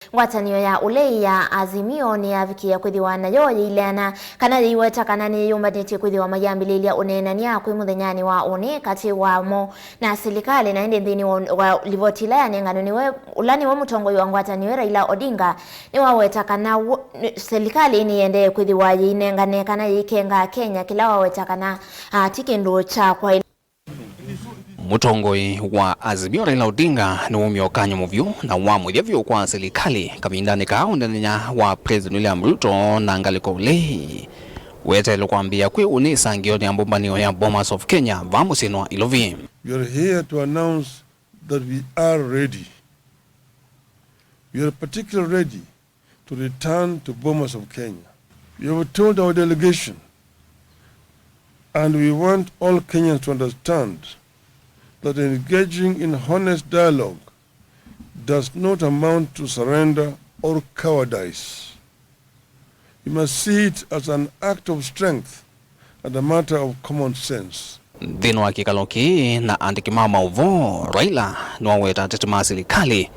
Ngwatanio ya ulei ya Azimio ni yavikia kwithiwa nayo yileana kana yaiweta kana niyiyumbanitye kwithiwa mayambililia uneenan'ya kwi muthenyani wa uni kati wamo na Silikali na indi nthini wa livotila ya nengano niwe ulani wa Ndongoi wa Ngwatanio Raila Odinga niwaweta kana Silikali niende kwithiwa yinengane kana yikenga Kenya kila waweta kana tikindu cha kwa Ndongoi wa Azimio Raila Odinga ni umyokanyo muvyu na wamwithia vyu kwa Silikali kamindani ka uneenan'ya wa President Ruto na ngaliko ulei wetelo kwambia kwi unisangio ni ambumbanio ya Bomas of Kenya vamusinwa ilovi. We are here to announce that we are ready. We are particularly ready to return to Bomas of Kenya. We have told our delegation, and we want all Kenyans to understand that engaging in honest dialogue does not amount to surrender or cowardice. You must see it as an act of strength and a matter of common sense. Dhino wa kikaloki na andikimama uvo Raila niwaweta ateti Silikali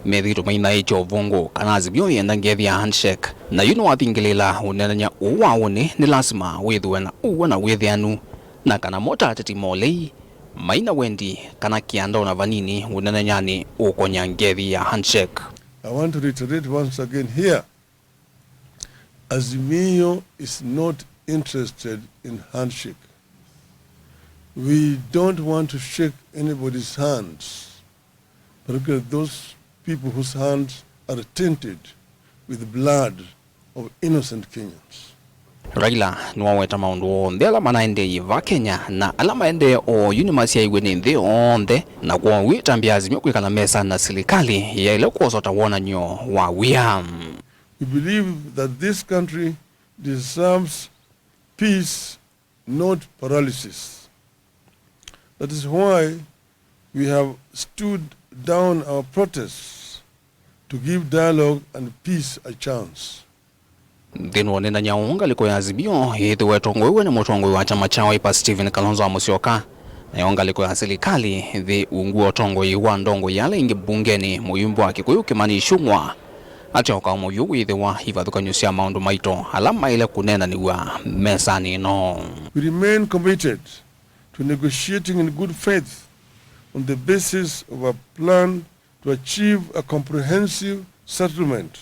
methitu maina icho uvungu kana Azimio yenda ngethia handshake na yuno wathingilila uneenan'ya uwa uni ni lazima withuwe na uwa na withianu na kana mota ateti molei maina wendi kana kianda na vanini uneenan'yani ukonya ngethi ya handshake. I want to reiterate once again here, Azimio is not interested in handshake. We don't want to shake anybody's hands, particularly those people whose hands are tainted with the blood of innocent Kenyans. Raila niwaweta maundu onthe ala manaende yiva Kenya na ala maende o unimasi ya iwe ni nthi onthe na kwa witambia Azimio kwikala mesani na Silikali ya ile kuosota wonan'yo wa wia. We believe that this country deserves peace, not paralysis. That is why we have stood down our protests to give dialogue and peace a chance. Dhino uneenan'ya ngaliko ya Azimio yithiwe Ndongoi ni Ndongoi wa chama cha Wiper Stephen Kalonzo Musyoka na ngaliko ya Silikali thi unguo Ndongoi wa Ndongoi yale ingi bungeni muyumbu wa Kikuyu Kimani Ichung'wa atioka muyu withiwa ivathukanyo cia maundu maito alama ile kuneenan'ya mesani no. We remain committed to negotiating in good faith on the basis of a plan to achieve a comprehensive settlement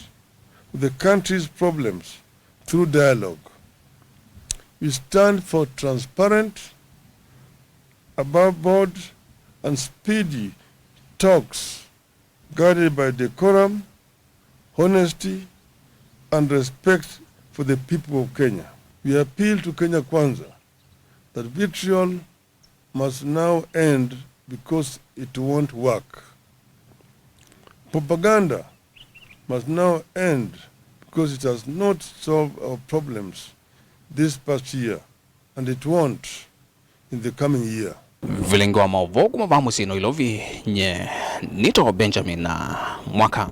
of the country's problems through dialogue. We stand for transparent, above board, and speedy talks guided by decorum, honesty, and respect for the people of Kenya. We appeal to Kenya Kwanza that vitriol must now end because it won't work. Propaganda must now end because it has not solved our problems this past year, and it won't in the coming year. Vilengo wa mavogu mavamusino ilovi nye Nito Benjamin na mwaka.